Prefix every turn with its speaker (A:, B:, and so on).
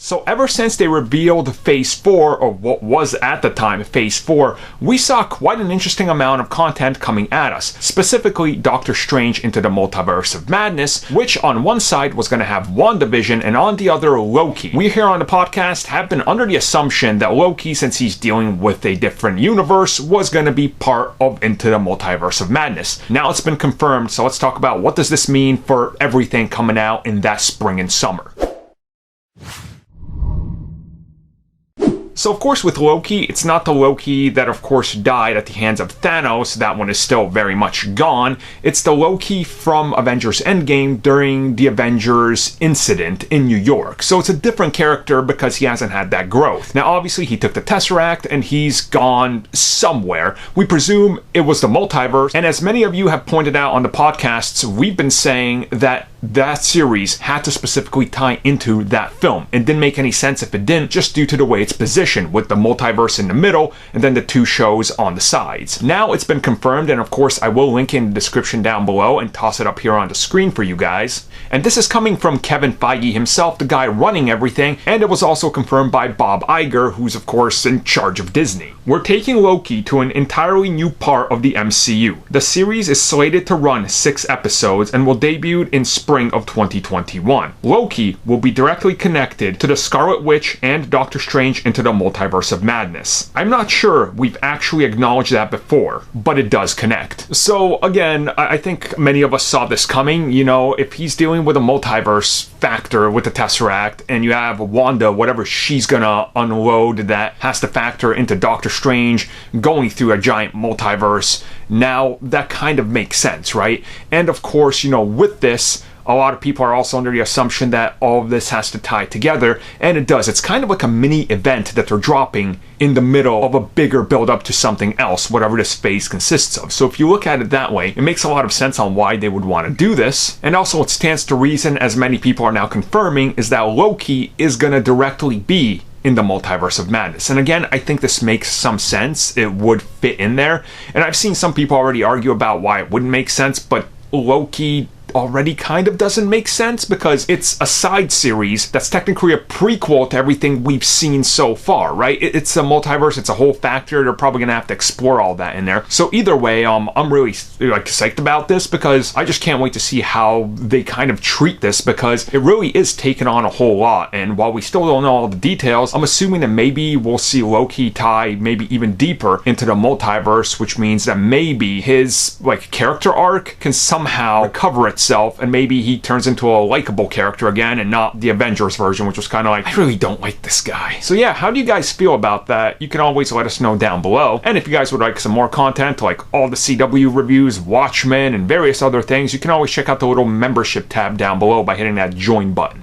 A: So ever since they revealed Phase 4, or what was at the time Phase 4, we saw quite an interesting amount of content coming at us, specifically Doctor Strange Into the Multiverse of Madness, which on one side was going to have WandaVision and on the other Loki. We here on the podcast have been under the assumption that Loki, since he's dealing with a different universe, was going to be part of Into the Multiverse of Madness. Now it's been confirmed, so let's talk about what does this mean for everything coming out in that spring and summer. So of course with Loki, it's not the Loki that of course died at the hands of Thanos, that one is still very much gone. It's the Loki from Avengers Endgame during the Avengers incident in New York. So it's a different character because he hasn't had that growth. Now obviously he took the Tesseract and he's gone somewhere. We presume it was the multiverse, and as many of you have pointed out on the podcasts, we've been saying that series had to specifically tie into that film. It didn't make any sense if it didn't, just due to the way it's positioned, with the multiverse in the middle and then the two shows on the sides. Now it's been confirmed, and of course I will link in the description down below and toss it up here on the screen for you guys. And this is coming from Kevin Feige himself, the guy running everything, and it was also confirmed by Bob Iger, who's of course in charge of Disney. We're taking Loki to an entirely new part of the MCU. The series is slated to run 6 episodes and will debut in spring of 2021. Loki will be directly connected to the Scarlet Witch and Doctor Strange Into the Multiverse of Madness. I'm not sure we've actually acknowledged that before, but it does connect. So again, I think many of us saw this coming. You know, if he's dealing with a multiverse factor with the Tesseract, and you have Wanda, whatever she's gonna unload that has to factor into Doctor Strange going through a giant multiverse, now that kind of makes sense, right? And of course, you know, with this, a lot of people are also under the assumption that all of this has to tie together, and it does. It's kind of like a mini event that they're dropping in the middle of a bigger build-up to something else, whatever this phase consists of. So if you look at it that way, it makes a lot of sense on why they would want to do this. And also it stands to reason, as many people are now confirming, is that Loki is going to directly be in the Multiverse of Madness. And again, I think this makes some sense. It would fit in there. And I've seen some people already argue about why it wouldn't make sense, but Loki already kind of doesn't make sense because it's a side series that's technically a prequel to everything we've seen so far, right? It's a multiverse, it's a whole factor. They're probably gonna have to explore all that in there. So either way, I'm really like psyched about this because I just can't wait to see how they kind of treat this, because it really is taking on a whole lot. And while we still don't know all the details, I'm assuming that maybe we'll see Loki tie maybe even deeper into the multiverse, which means that maybe his like character arc can somehow recover itself, and maybe he turns into a likable character again and not the Avengers version, which was kind of like, I really don't like this guy. So yeah, how do you guys feel about that? You can always let us know down below. And if you guys would like some more content, like all the CW reviews, Watchmen, and various other things, you can always check out the little membership tab down below by hitting that join button.